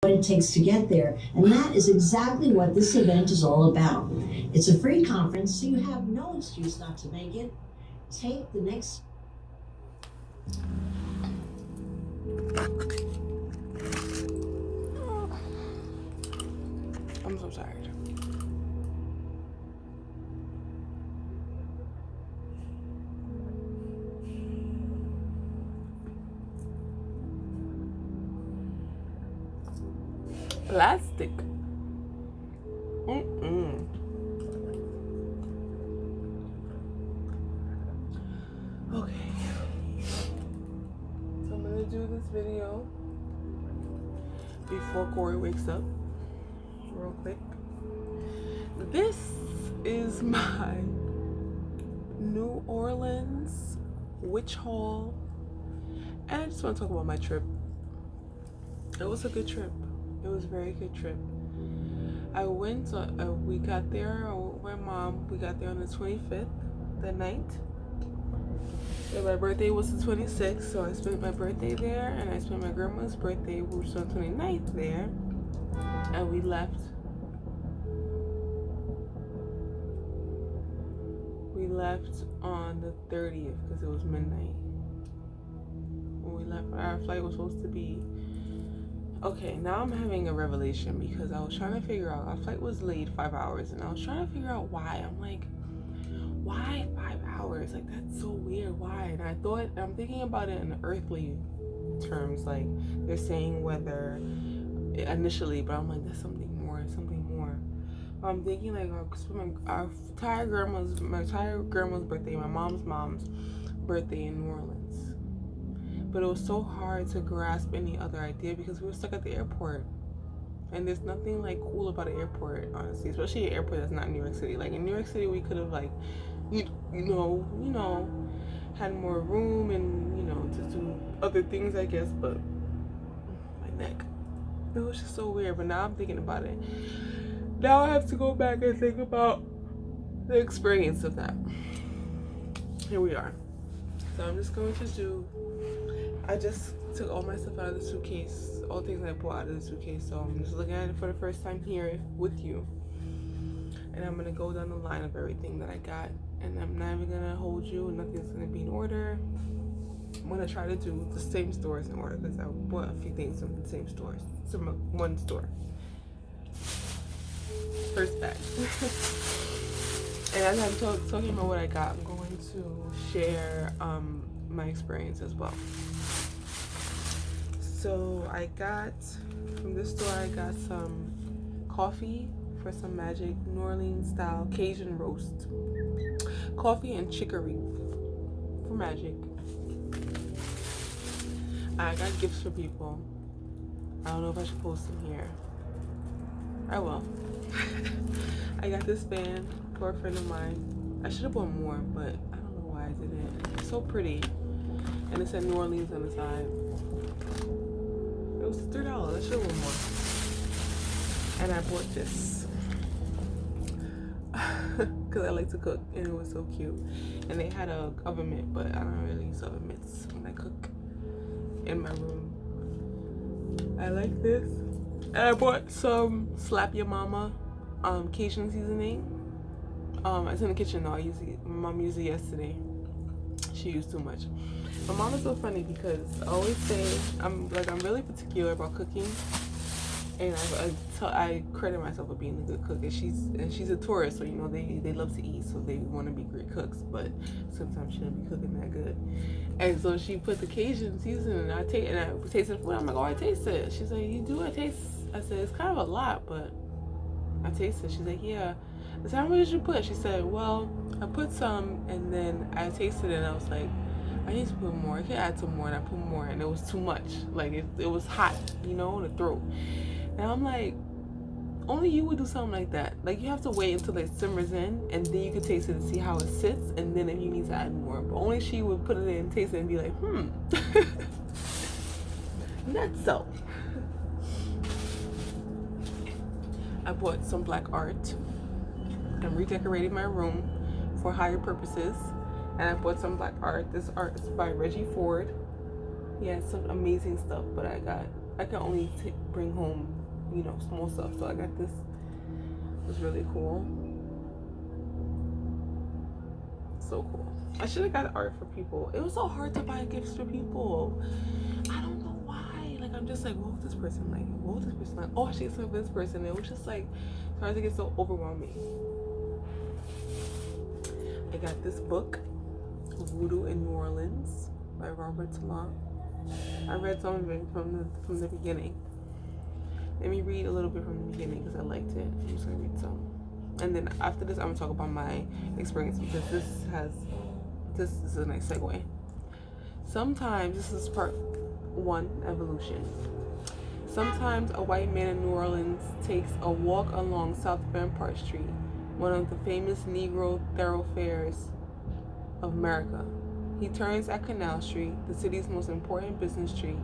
what it takes to get there. And that is exactly what this event is all about. It's a free conference, so you have no excuse not to make it. Take the next... I'm so tired. Plastic. Okay. So I'm gonna do this video before Corey wakes up. Real quick. This is my New Orleans witch haul. And I just want to talk about my trip. It was a good trip. It was a very good trip. I went, we got there with my mom. We got there on the 25th, the night. And my birthday was the 26th, so I spent my birthday there, and I spent my grandma's birthday, which was on the 29th there. And we left. We left on the 30th because it was midnight. When we left, our flight was supposed to be... Okay, now I'm having a revelation because I was trying to figure out, our flight was late 5 hours, and I was trying to figure out why. I'm like, why 5 hours? Like, that's so weird. Why? And I'm thinking about it in earthly terms. Like, they're saying weather initially, but I'm like, there's something more. I'm thinking like our entire grandma's birthday, my mom's birthday in New Orleans. But it was so hard to grasp any other idea because we were stuck at the airport. And there's nothing like cool about an airport, honestly, especially an airport that's not in New York City. Like in New York City, we could have like, you know, had more room and, to do other things, I guess, but my neck. It was just so weird, but now I'm thinking about it. Now I have to go back and think about the experience of that. Here we are. So I'm just going to I just took all my stuff out of the suitcase, all the things I brought out of the suitcase, so I'm just looking at it for the first time here with you. And I'm gonna go down the line of everything that I got, and I'm not even gonna hold you, nothing's gonna be in order. I'm gonna try to do the same stores in order because I bought a few things from the same stores, one store. First bag. And as I'm talking about what I got, I'm going to share my experience as well. So I got, from this store, I got some coffee for some magic New Orleans style Cajun roast. Coffee and chicory for magic. I got gifts for people. I don't know if I should post them here. I will. I got this fan for a friend of mine. I should have bought more, but I don't know why I didn't. It's so pretty. And it said New Orleans on the side. It was $3. I should have bought more. And I bought this. Because I like to cook, and it was so cute. And they had a oven mitt, but I don't really use oven mitts when I cook in my room. I like this. And I bought some Slap Your Mama Cajun seasoning. It's in the kitchen though. My mom used it yesterday. She used too much. My mom is so funny because I always say I'm really particular about cooking, and I credit myself for being a good cook. And she's a tourist, so they love to eat, so they want to be great cooks. But sometimes she don't be cooking that good. And so she put the Cajun seasoning, and I tasted the food. I'm like, oh, I taste it. She's like, you do? I taste. I said, it's kind of a lot, but I taste it. She's like, yeah. I said, how much did you put? She said, well, I put some, and then I tasted it, and I was like, I need to put more. I can add some more, and I put more, and it was too much. Like, it was hot, in the throat. And I'm like, only you would do something like that. Like, you have to wait until it simmers in, and then you can taste it and see how it sits, and then if you need to add more. But only she would put it in, taste it, and be like, That's so. I bought some black art. I'm redecorating my room for higher purposes. And I bought some black art. This art is by Reggie Ford. Yeah, some amazing stuff. But I got I can only bring home, you know, small stuff. So I got this. It was really cool. So cool. I should have got art for people. It was so hard to buy gifts for people. I don't know why. Like, I'm just like, what was this person like? What was this person like? Oh, I should get something for this person. It was just like, starting to get so overwhelming. I got this book, Voodoo in New Orleans by Robert Tallant. I read some of it from the beginning. Let me read a little bit from the beginning because I liked it. I'm just gonna read some. And then after this, I'm gonna talk about my experience because this is a nice segue. Sometimes, this is part 1, evolution. Sometimes a white man in New Orleans takes a walk along South Rampart Street, one of the famous Negro thoroughfares of America. He turns at Canal Street, the city's most important business street,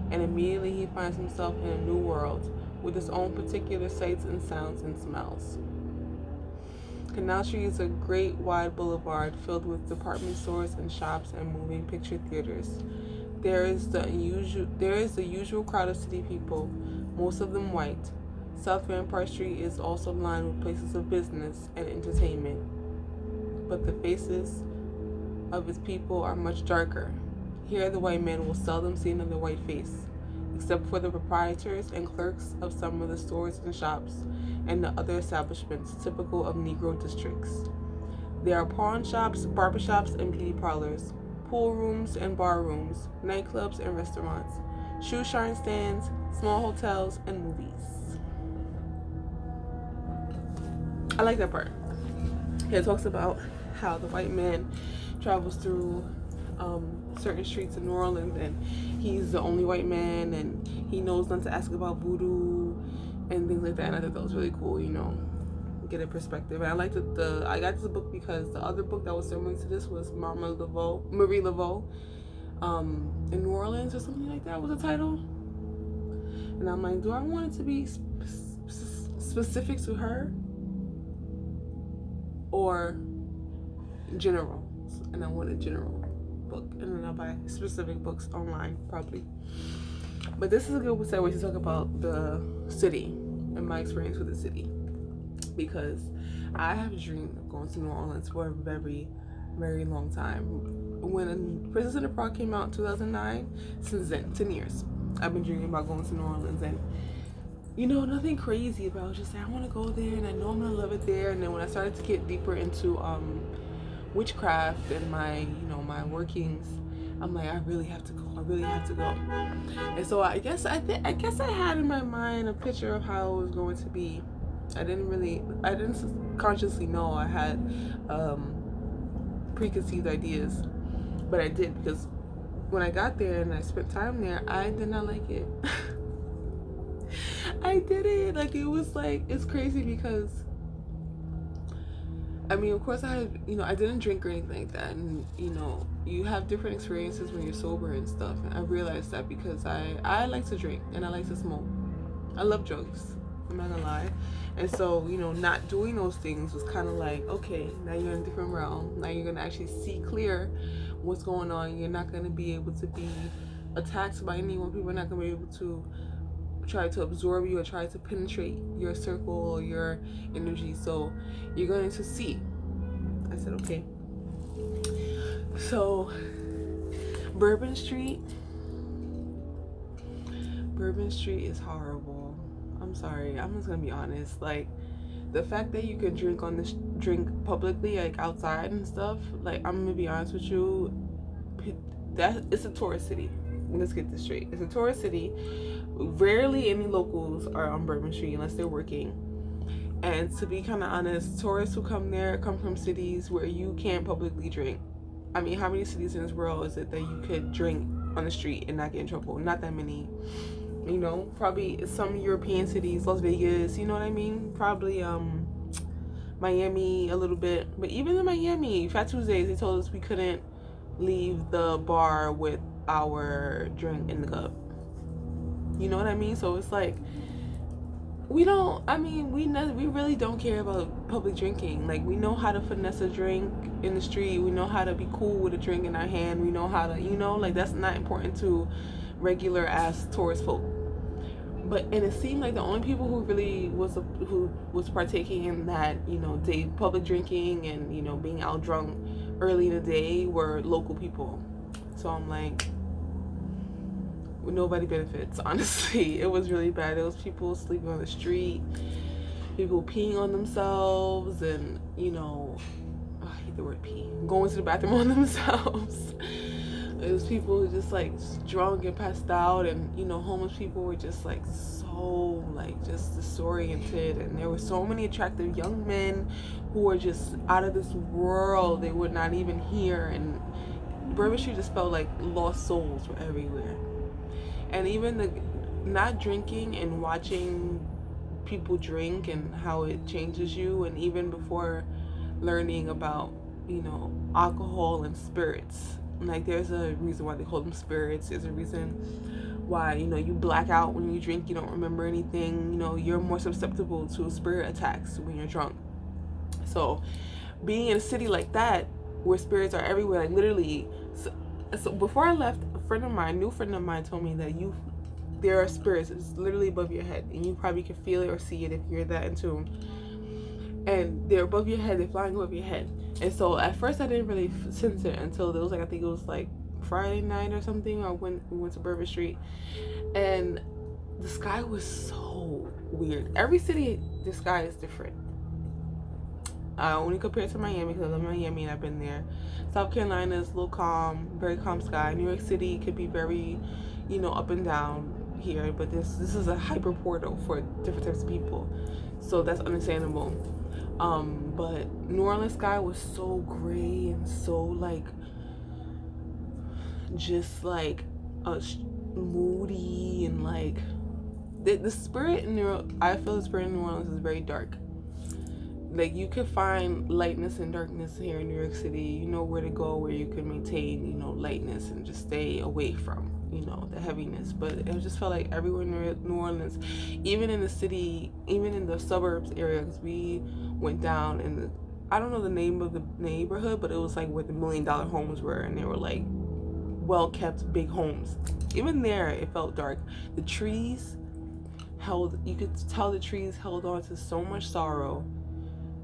and immediately he finds himself in a new world with its own particular sights and sounds and smells. Canal Street is a great wide boulevard filled with department stores and shops and moving picture theaters. There is the usual crowd of city people, most of them white. South Rampart Street is also lined with places of business and entertainment, but the faces of its people are much darker. Here the white man will seldom see another white face, except for the proprietors and clerks of some of the stores and shops and the other establishments typical of Negro districts. There are pawn shops, barber shops, and beauty parlors, pool rooms and bar rooms, nightclubs and restaurants, shoe shine stands, small hotels, and movies. I like that part. It talks about how the white man travels through certain streets in New Orleans, and he's the only white man, and he knows not to ask about voodoo and things like that. And I thought that was really cool, you know, get a perspective. And I liked it. I got this book because the other book that was similar to this was Marie Laveau, in New Orleans or something like that was the title. And I'm like, do I want it to be specific to her or general? And I want a general book, and then I'll buy specific books online probably. But this is a good segue to talk about the city and my experience with the city, because I have dreamed of going to New Orleans for a very, very long time. When Princess and the Frog came out in 2009, since then, 10 years, I've been dreaming about going to New Orleans. And you know, nothing crazy about it, just I want to go there and I know I'm gonna love it there. And then when I started to get deeper into witchcraft and my workings, I'm like, I really have to go. And so I guess I had in my mind a picture of how it was going to be. I didn't consciously know I had preconceived ideas, but I did, because when I got there and I spent time there, I did not like it. I didn't like it. Was like, it's crazy because I mean, of course I didn't drink or anything like that, and you have different experiences when you're sober and stuff, and I realized that because I like to drink and I like to smoke. I love drugs, I'm not gonna lie. And so, not doing those things was kind of like, okay, now you're in a different realm. Now you're gonna actually see clear what's going on. You're not gonna be able to be attacked by anyone. People are not gonna be able to try to absorb you or try to penetrate your circle or your energy. So you're going to see. I said, okay. So Bourbon Street is horrible. I'm sorry, I'm just gonna be honest. Like, the fact that you can drink publicly, like outside and stuff, like, I'm gonna be honest with you, that it's a tourist city. Let's get this straight. It's a tourist city. Rarely any locals are on Bourbon Street unless they're working. And to be kind of honest, tourists who come there come from cities where you can't publicly drink. I mean, how many cities in this world is it that you could drink on the street and not get in trouble? Not that many. Probably some European cities, Las Vegas, you know what I mean? Probably Miami a little bit. But even in Miami, Fat Tuesdays, they told us we couldn't leave the bar with our drink in the cup. You know what I mean? So it's like, we really don't care about public drinking. Like, we know how to finesse a drink in the street. We know how to be cool with a drink in our hand. We know how to, like, that's not important to regular ass tourist folk. and it seemed like the only people who really who was partaking in that, you know, day public drinking and, you know, being out drunk early in the day were local people. So I'm like, nobody benefits, honestly. It was really bad. There was people sleeping on the street, people peeing on themselves, and, you know, I hate the word pee, going to the bathroom on themselves. It was people who just like drunk and passed out, and, you know, homeless people were just like so like just disoriented, and there were so many attractive young men who were just out of this world. They were not even here, and Bourbon Street just felt like lost souls were everywhere. And even the not drinking and watching people drink and how it changes you, and even before learning about, you know, alcohol and spirits, like there's a reason why they call them spirits. There's a reason why, you know, you black out when you drink, you don't remember anything. You know, you're more susceptible to spirit attacks when you're drunk. So being in a city like that where spirits are everywhere, like literally, so before I left, a new friend of mine told me that there are spirits, it's literally above your head, and you probably can feel it or see it if you're that in tune. And they're above your head, they're flying above your head. And so at first I didn't really sense it until there was like, I think it was like Friday night or something, or when we went to Bourbon Street, and the sky was so weird. Every city, the sky is different. I only compare it to Miami because I love Miami and I've been there. South Carolina is a little calm, very calm sky. New York City could be very, you know, up and down here, but this is a hyper portal for different types of people, so that's understandable. But New Orleans sky was so gray and so like just like moody, and like the spirit in I feel the spirit in New Orleans is very dark. Like you could find lightness and darkness here in New York City. You know where to go where you can maintain, you know, lightness and just stay away from, you know, the heaviness. But it just felt like everywhere in New Orleans, even in the city, even in the suburbs areas, we went down in I don't know the name of the neighborhood, but it was like where the $1 million homes were, and they were like well kept big homes. Even there it felt dark. The trees you could tell the trees held on to so much sorrow.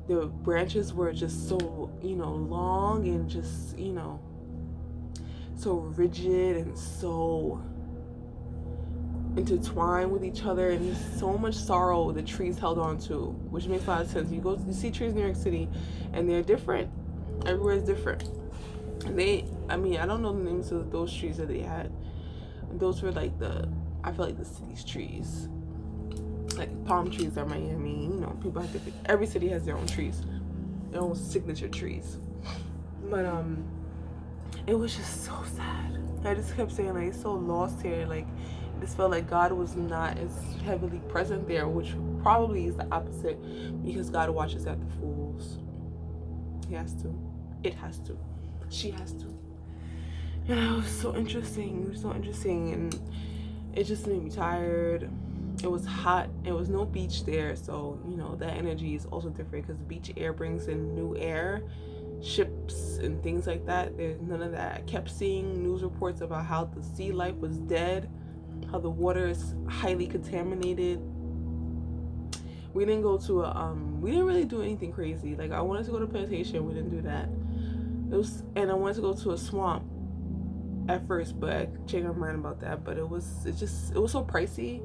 The branches were just so, you know, long and just, you know, so rigid and so intertwined with each other, and there's so much sorrow the trees held on to, which makes a lot of sense. You see trees in New York City and they're different. Everywhere is different. And I don't know the names of those trees that they had. Those were like I feel like the city's trees. Like palm trees are Miami, you know, people have every city has their own trees, their own signature trees. But it was just so sad. I just kept saying like it's so lost here. Like it just felt like God was not as heavily present there, which probably is the opposite, because God watches after fools. He has to. It has to. She has to. Yeah, it was so interesting. It was so interesting, and it just made me tired. It was hot. It was no beach there, so, you know, that energy is also different because beach air brings in new air, ships and things like that. There's none of that. I kept seeing news reports about how the sea life was dead, how the water is highly contaminated. We didn't go to we didn't really do anything crazy. Like I wanted to go to a plantation, we didn't do that. And I wanted to go to a swamp at first, but I changed my mind about that. But it was so pricey.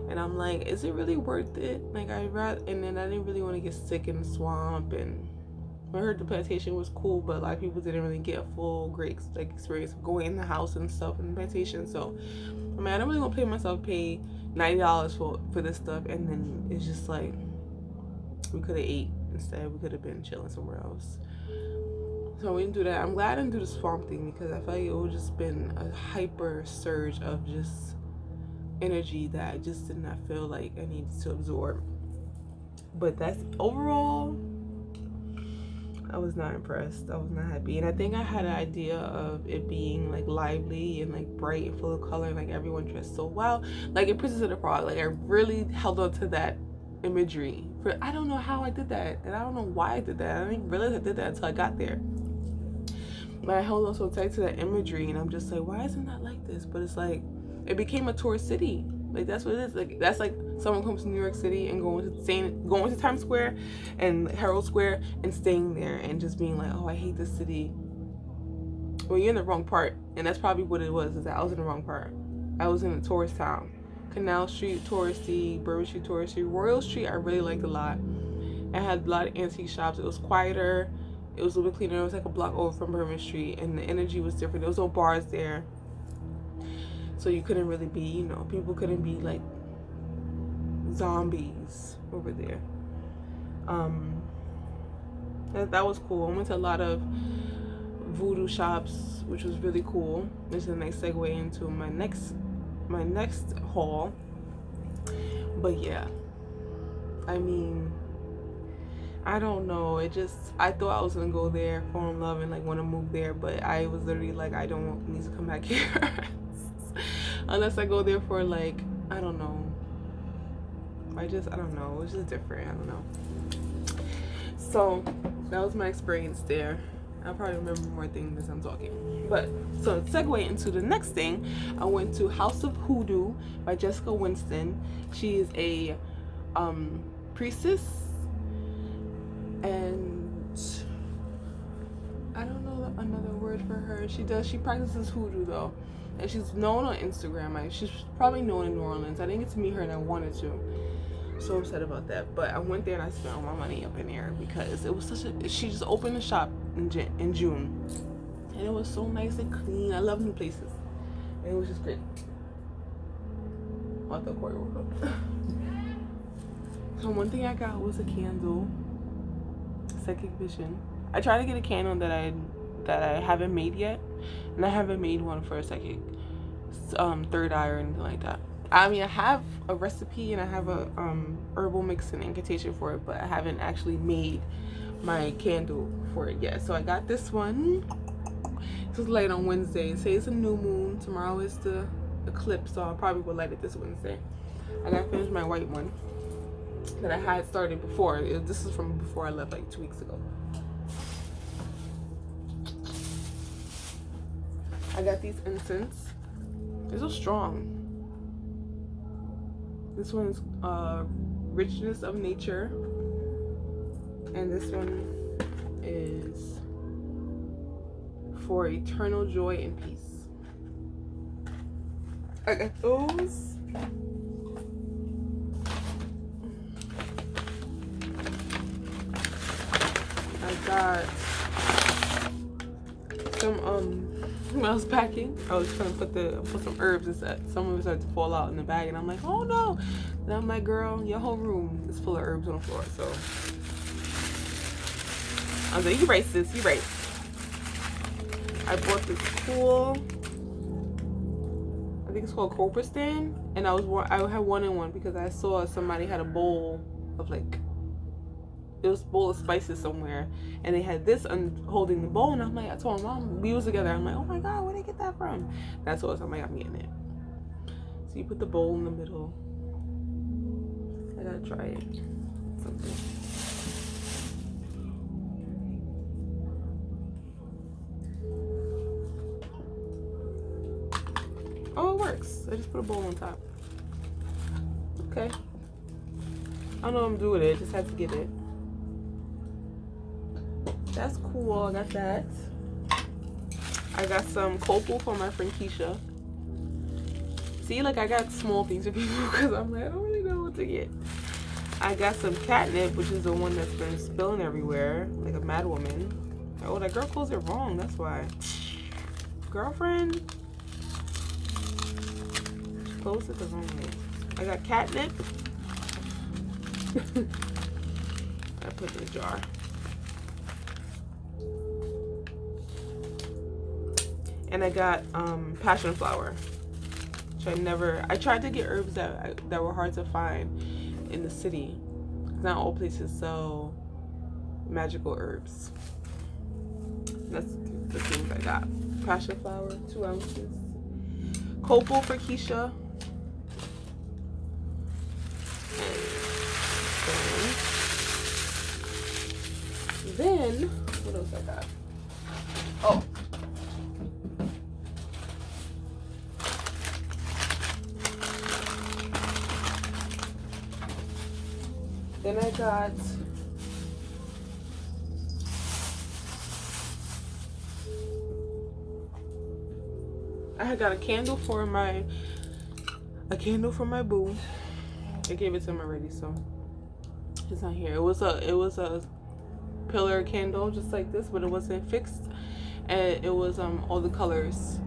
And I'm like, is it really worth it? Like and then I didn't really want to get sick in the swamp. And I heard the plantation was cool, but a lot of people didn't really get a full great like experience of going in the house and stuff in the plantation. So I mean, I don't really want to pay $90 for this stuff, and then it's just like we could have ate instead. We could have been chilling somewhere else. So we didn't do that. I'm glad I didn't do the swamp thing, because I feel like it would just been a hyper surge of just energy that I just did not feel like I needed to absorb. But that's overall, I was not impressed. I was not happy. And I think I had an idea of it being like lively and like bright and full of color, and like everyone dressed so well, like in Princess of the Frog. Like I really held on to that imagery. I don't know how I did that, and I don't know why I did that. I didn't realize I did that until I got there. But I held on so tight to that imagery, and I'm just like, why isn't that like this? But it's like, it became a tourist city. Like, that's what it is. Like, that's like someone comes to New York City and going to Times Square and Herald Square and staying there and just being like, oh, I hate this city. Well, you're in the wrong part. And that's probably what it was, is that I was in the wrong part. I was in a tourist town. Canal Street, touristy. Bourbon Street, touristy. Royal Street, I really liked a lot. It had a lot of antique shops. It was quieter. It was a little bit cleaner. It was like a block over from Bourbon Street, and the energy was different. There was no bars there, so you couldn't really be, you know, people couldn't be like zombies over there. That was cool. I went to a lot of voodoo shops, which was really cool. This is a nice segue into my next haul. But yeah, I mean, I don't know. I thought I was gonna go there, fall in love, and like want to move there, but I was literally like, I don't need to come back here unless I go there for like, I don't know. I don't know. It's just different. I don't know. So that was my experience there. I'll probably remember more things as I'm talking. But so to segue into the next thing, I went to House of Hoodoo by Jessica Winston. She is a priestess, and I don't know another word for her. She practices hoodoo though, and she's known on Instagram. She's probably known in New Orleans. I didn't get to meet her, and I wanted to. So upset about that, but I went there and I spent all my money up in there because it was she just opened a shop in June, and it was so nice and clean. I love new places, and it was just great. I thought Corey woke up. So one thing I got was a candle, Psychic Vision. I tried to get a candle that I haven't made yet, and I haven't made one for a psychic third eye or anything like that. I mean, I have a recipe and I have a herbal mix and incantation for it, but I haven't actually made my candle for it yet. So I got this one. This was light on Wednesday. It says it's a new moon. Tomorrow is the eclipse, so I probably will light it this Wednesday. I gotta finish my white one that I had started before. This is from before I left, like 2 weeks ago. I got these incense. They're so strong. This one's Richness of Nature, and this one is for eternal joy and peace. I got those. I got some when I was packing, I was trying to put some herbs inside. Some of it started to fall out in the bag, and I'm like, oh no. And I'm like, girl, your whole room is full of herbs on the floor. So I was like, you right, sis, you right. I bought this cool, I think it's called Cobra Stand, and I had one in one because I saw somebody had a bowl of like, it was a bowl of spices somewhere, and they had this holding the bowl, and I'm like, I told my mom, we was together, I'm like, oh my god, where'd they get that from? That's what I'm like, I'm getting it. So you put the bowl in the middle. I gotta try it. Something. Oh, it works. I just put a bowl on top. Okay. I don't know what I'm doing with it, I just have to get it. That's cool. I got that. I got some copal for my friend Keisha. See, like, I got small things for people because I'm like, I don't really know what to get. I got some catnip, which is the one that's been spilling everywhere, like a mad woman. Oh, that girl closed it wrong. That's why. Girlfriend. She closed it the wrong way. I got catnip. I put it in a jar. And I got passion flower, which I tried to get herbs that were hard to find in the city. Not all places sell magical herbs. That's the things I got. Passion flower, 2 ounces. Copal for Keisha. And then what else I got? Oh. Then I got a candle for my boo. I gave it to him already, so it's not here. It was a pillar candle just like this, but it wasn't fixed, and it was all the colors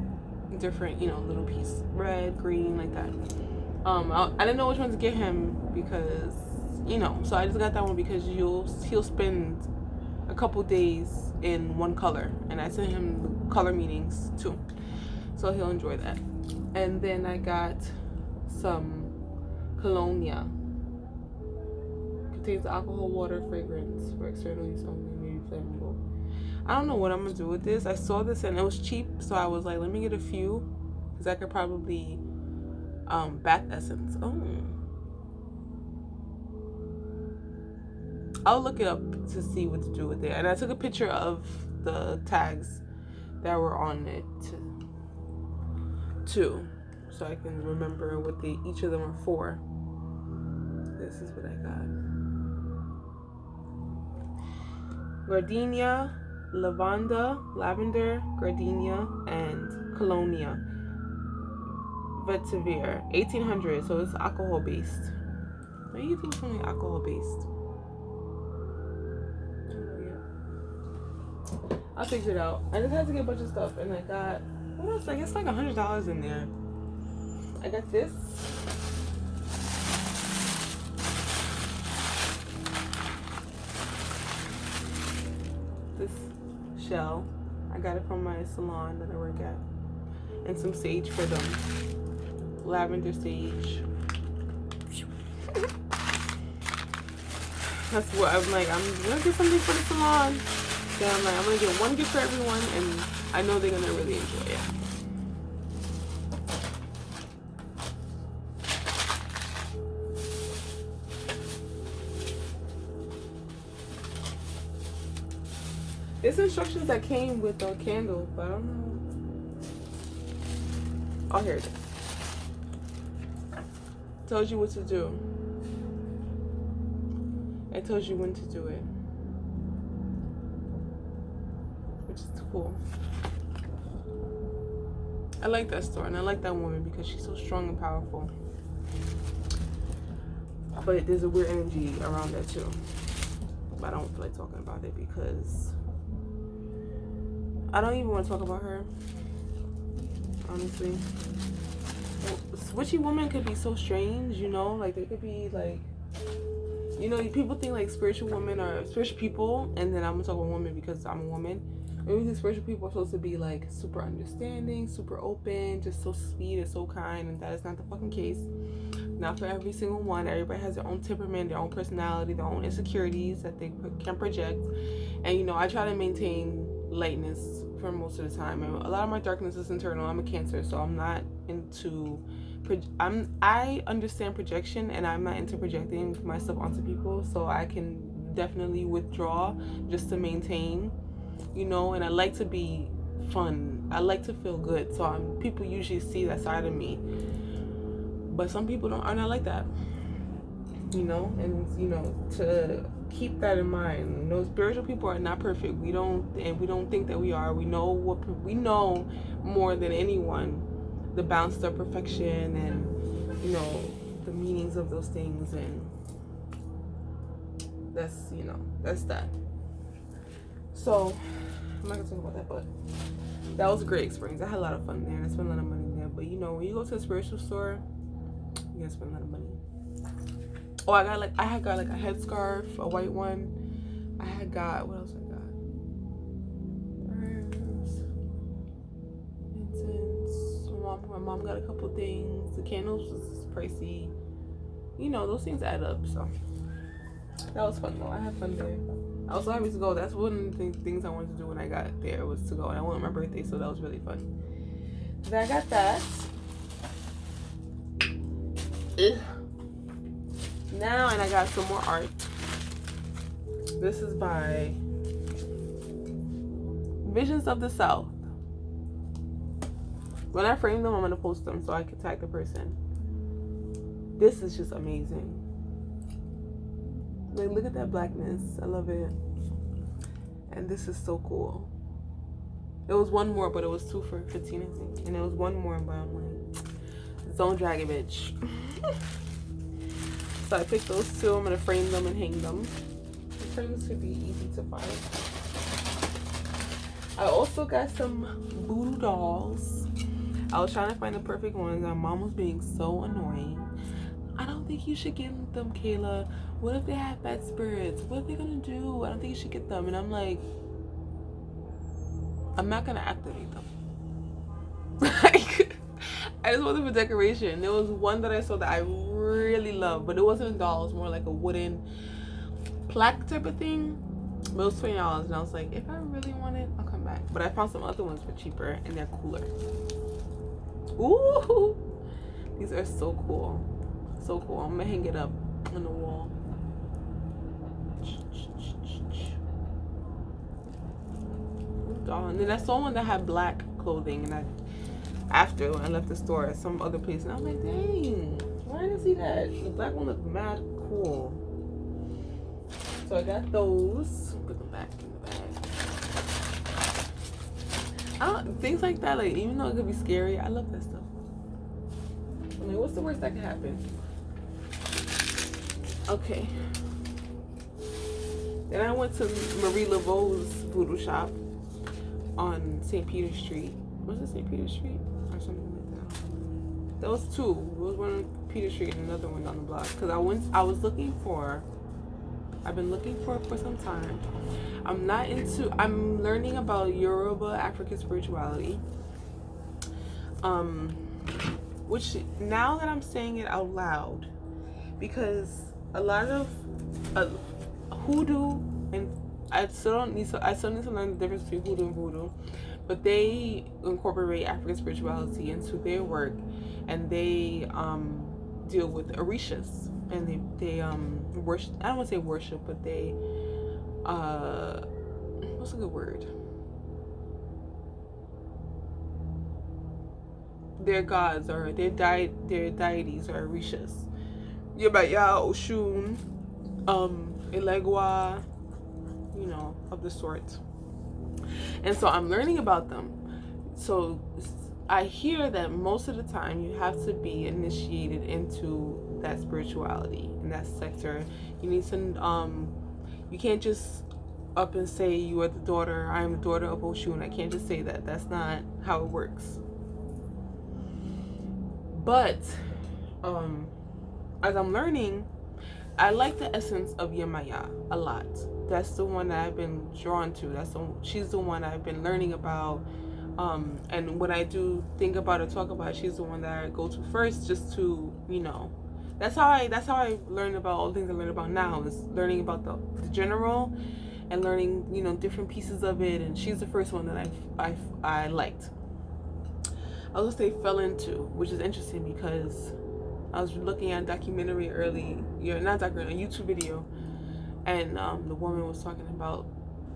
different, little piece, red, green, like that. I didn't know which one to get him because so I just got that one because he'll spend a couple days in one color, and I sent him the color meanings too, so he'll enjoy that. And then I got some colonia. Contains alcohol, water, fragrance for external use only, maybe flammable. I don't know what I'm gonna do with this. I saw this and it was cheap, so I was like, let me get a few because I could probably bath essence. Oh, I'll look it up to see what to do with it. And I took a picture of the tags that were on it too, so I can remember what each of them are for. This is what I got. Gardenia, lavender, gardenia, and colonia. Vetiver, 1800, so it's alcohol based. What do you think something alcohol based? I'll figure it out. I just had to get a bunch of stuff, and I got, what else? I guess like $100 in there. I got this. This shell. I got it from my salon that I work at. And some sage for them. Lavender sage. That's what I'm like, I'm gonna get something for the salon. Then I'm like, I'm gonna get one gift for everyone, and I know they're gonna really enjoy it. There's instructions that came with the candle, but I don't know. Oh, here it is. Tells you what to do. It tells you when to do it, which is cool. I like that store, and I like that woman because she's so strong and powerful. But there's a weird energy around that too. But I don't feel like talking about it because I don't even want to talk about her, honestly. Witchy women could be so strange, like they could be like, people think like spiritual women are spiritual people, and then I'm gonna talk about women because I'm a woman. Maybe the spiritual people are supposed to be like super understanding, super open, just so sweet and so kind, and that is not the fucking case. Not for every single one. Everybody has their own temperament, their own personality, their own insecurities that they can project. And I try to maintain lightness for most of the time, and a lot of my darkness is internal. I'm a Cancer, so I'm not into I understand projection, and I'm not into projecting myself onto people, so I can definitely withdraw just to maintain, and I like to be fun. I like to feel good, so people usually see that side of me, but some people are not like that, and to keep that in mind. Spiritual people are not perfect. We don't think that we are. We know more than anyone the bounds of perfection and the meanings of those things, and that's that. So I'm not gonna talk about that, but that was a great experience. I had a lot of fun there, and I spent a lot of money there. But when you go to a spiritual store, you gotta spend a lot of money. Oh, I had got like a headscarf, a white one. I had got, what else I got? Incense. My mom got a couple things. The candles was pricey. Those things add up. So that was fun though. I had fun there. I was so happy to go. That's one of the things I wanted to do when I got there, was to go. And I went on my birthday, so that was really fun. Then I got that. Ugh. Now, and I got some more art. This is by Visions of the South. When I frame them, I'm going to post them so I can tag the person. This is just amazing. like, look at that blackness. I love it. And this is so cool. It was one more, but it was 2 for 15, I think. And it was one more, but I'm like, don't drag it, bitch. So I picked those 2. I'm gonna frame them and hang them. The frames should be easy to find. I also got some voodoo dolls. I was trying to find the perfect ones. My mom was being so annoying. I don't think you should get them, Kayla. What if they have bad spirits? What are they gonna do? I don't think you should get them. And I'm like, I'm not gonna activate them. Like, I just want them for decoration. There was one that I saw that I really love, but it wasn't a doll. It was more like a wooden plaque type of thing. But it was $20, and I was like, if I really want it, I'll come back. But I found some other ones for cheaper, and they're cooler. Ooh, these are so cool. So cool. I'm gonna hang it up on the wall. And then I saw one that had black clothing, and after I left the store at some other place, and I'm like, dang, why didn't I see that? The black one looked mad cool. So I got those. Put them back in the bag. Things like that, like, even though it could be scary, I love that stuff. I'm like, what's the worst that could happen? Okay. Then I went to Marie Laveau's voodoo shop on St. Peter Street. Was it St. Peter Street? Or something like that. There was 2. There was one on Peter Street and another one down the block. Because I've been looking for it for some time. I'm learning about Yoruba African spirituality. Which, now that I'm saying it out loud, because a lot of hoodoo, and I still need to learn the difference between hoodoo and voodoo, but they incorporate African spirituality into their work, and they deal with orishas, and they worship. I don't want to say worship, but they what's a good word? Their gods, or their deities are orishas. Yabaya, Oshun, Elegua, you know, of the sort. And so I'm learning about them. So I hear that most of the time you have to be initiated into that spirituality in that sector. You need to you can't just up and say you are the daughter, I am the daughter of Oshun. I can't just say that. That's not how it works. But as I'm learning, I like the essence of Yemaya a lot. That's the one that I've been drawn to. She's the one I've been learning about. And when I do think about or talk about it, she's the one that I go to first, just to, you know, that's how I learn about all the things I learn about now, is learning about the general and learning, you know, different pieces of it. And she's the first one that I liked. I was gonna say fell into, which is interesting because I was looking at a documentary a YouTube video, and the woman was talking about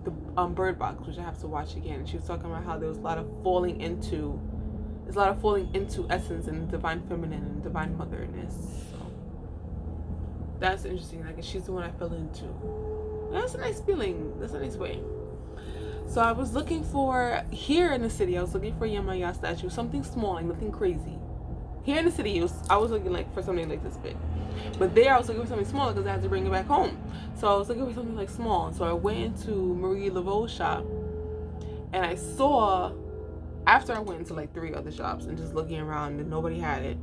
the Bird Box, which I have to watch again. And she was talking about how there was a lot of falling into essence and divine feminine and divine motherness. So that's interesting. Like, she's the one I fell into. That's a nice feeling. That's a nice way. So I was looking for, here in the city, I was looking for a Yemaya statue, something small, like nothing crazy. Here in the city, I was looking like for something like this big. But there I was looking for something smaller because I had to bring it back home. So I was looking for something like small. So I went into Marie Laveau's shop, and I saw, after I went into like 3 other shops and just looking around and nobody had it,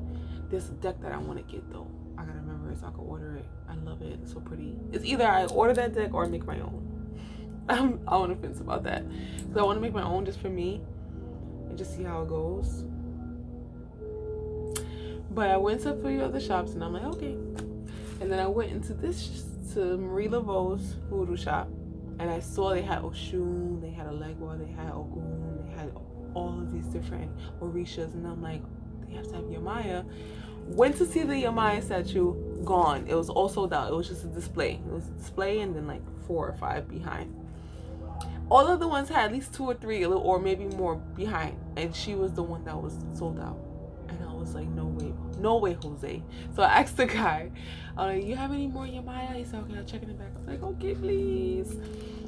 there's a deck that I want to get though. I gotta remember it so I can order it. I love it. It's so pretty. It's either I order that deck or I make my own. I'm on the fence about that. So I want to make my own just for me and just see how it goes. But I went to a few other shops and I'm like, okay. And then I went into to Marie Laveau's voodoo shop, and I saw they had Oshun, they had Elegua, they had Ogun, they had all of these different orishas, and I'm like, they have to have Yemaya. Went to see the Yemaya statue, gone. It was all sold out. It was just a display. It was a display and then like 4 or 5 behind. All of the ones had at least 2 or 3, or maybe more behind, and she was the one that was sold out. And I was like, no way, Jose. So I asked the guy, you have any more Yamaya? He said, okay, I'll check in the back. I was like, okay, please.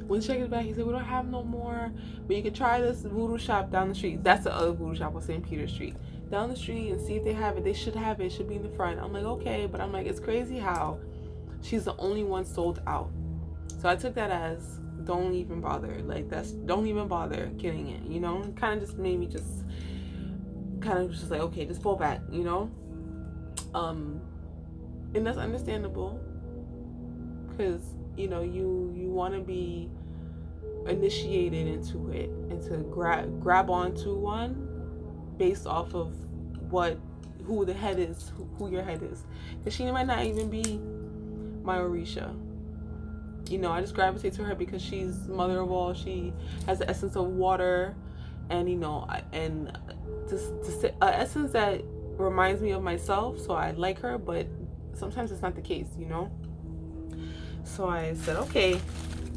When he checked in the back, he said, we don't have no more, but you can try this voodoo shop down the street. That's the other voodoo shop on St. Peter Street. Down the street and see if they have it. They should have it. It should be in the front. I'm like, okay. But I'm like, it's crazy how she's the only one sold out. So I took that as, don't even bother. Like, don't even bother getting it, you know? It kind of just made me just like, okay, just pull back, you know? And that's understandable. Because, you know, you want to be initiated into it and to grab onto one based off of who the head is, who your head is. Because she might not even be my Orisha. You know, I just gravitate to her because she's mother of all. She has the essence of water, and you know, and just an essence that reminds me of myself. So I like her, but sometimes it's not the case, you know. So I said, okay,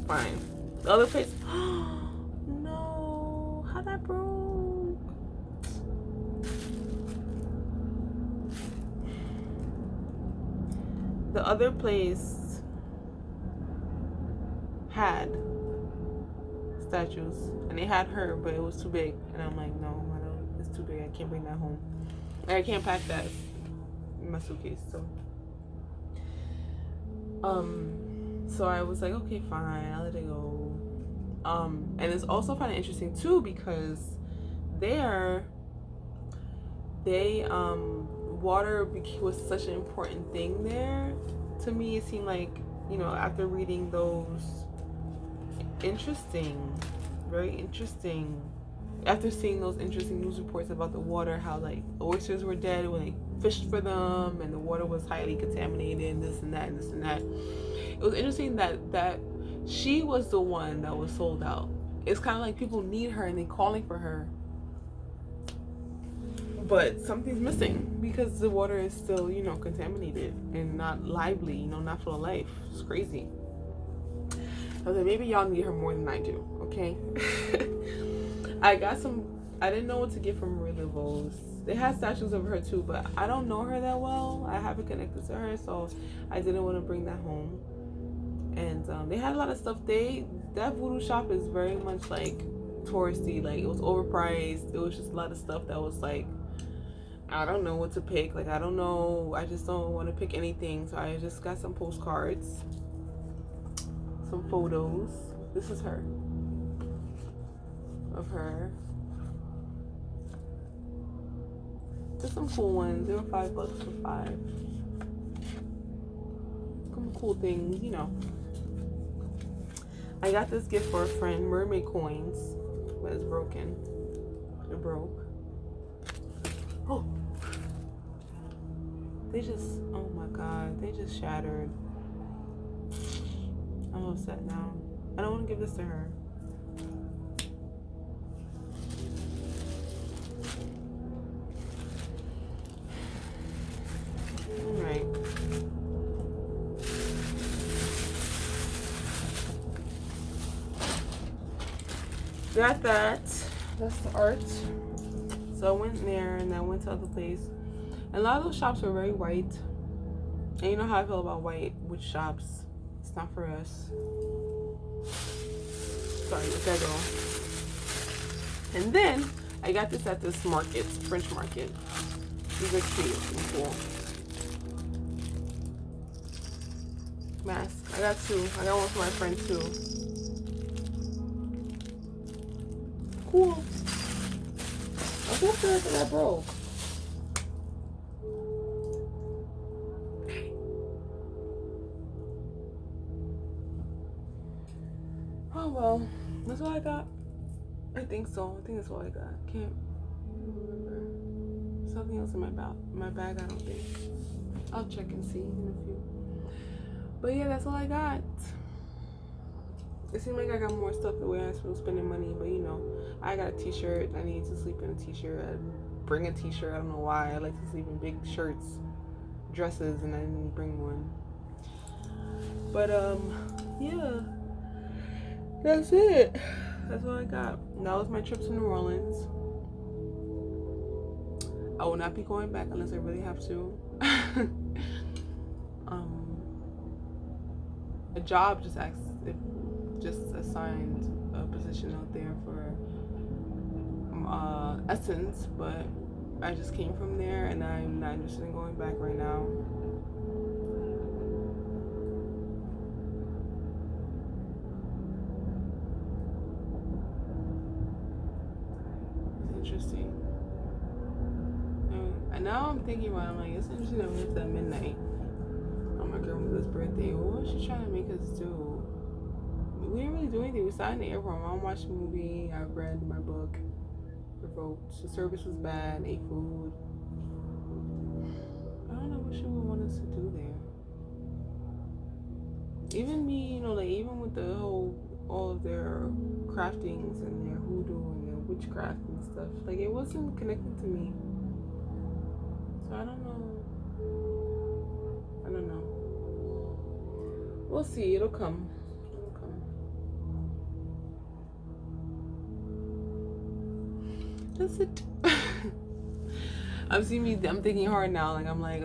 fine. The other place, no, how that broke. The other place had statues, and they had her, but it was too big, and I'm like, no, I don't. It's too big. I can't bring that home. I can't pack that in my suitcase. So I was like, okay, fine, I'll let it go. And it's also kind of interesting too because water was such an important thing there. To me, it seemed like, you know, after reading those very interesting, after seeing those interesting news reports about the water, how like oysters were dead when they fished for them and the water was highly contaminated and this and that and this and that. It was interesting that she was the one that was sold out. It's kind of like people need her and they're calling for her, but something's missing because the water is still, you know, contaminated and not lively, you know, not full of life. It's crazy. I was like, maybe y'all need her more than I do, okay? I didn't know what to get from Marie Laveau's. They had statues of her too, but I don't know her that well. I haven't connected to her, so I didn't want to bring that home. And they had a lot of stuff. That voodoo shop is very much like touristy. Like, it was overpriced. It was just a lot of stuff that was like, I don't know what to pick. Like, I don't know. I just don't want to pick anything. So I just got some postcards, some photos. This is her. Of her. There's some cool ones. They were $5 for 5. Some cool things, you know. I got this gift for a friend, mermaid coins, but it's broken. It broke. Oh, oh my god, they just shattered. I'm upset now. I don't want to give this to her. Alright. Got that. That's the art. So I went there and I went to other place. And a lot of those shops were very white. And you know how I feel about white witch shops. It's not for us. Sorry, let that go. And then I got this at this market, French market. These are cute and cool. Mask. I got 2. I got one for my friend too. Cool. I'm so sad that I broke. Oh well, that's all I got. I think so. I think that's all I got. Can't remember. Something else in my bag, I don't think. I'll check and see in a few. But yeah, that's all I got. It seemed like I got more stuff the way I was spending money, but you know, I got a t-shirt. I need to sleep in a t-shirt. I bring a t-shirt. I don't know why. I like to sleep in big shirts, dresses, and I didn't bring one. But yeah, that's it. That's all I got. That was my trip to New Orleans. I will not be going back unless I really have to. A job just assigned a position out there for Essence, but I just came from there and I'm not interested in going back right now. It's interesting. And now I'm thinking about it, I'm like, it's interesting that we left at midnight on my grandmother's birthday. What was she trying to make us do? We didn't really do anything. We sat in the airport. Mom watched a movie. I read my book. Revoked. The service was bad. Ate food. I don't know what she would want us to do there. Even me, you know, like even with the whole, all of their craftings and their hoodoo and their witchcraft and stuff, like it wasn't connected to me. So I don't know. We'll see. It'll come. That's it. I'm thinking hard now. Like I'm like,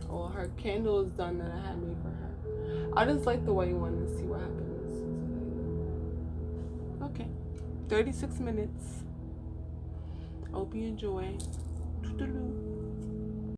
Well, her candle is done that I had made for her. I'll just light the white one and see what happens. Okay, 36 minutes. Hope you enjoy. Toodaloo.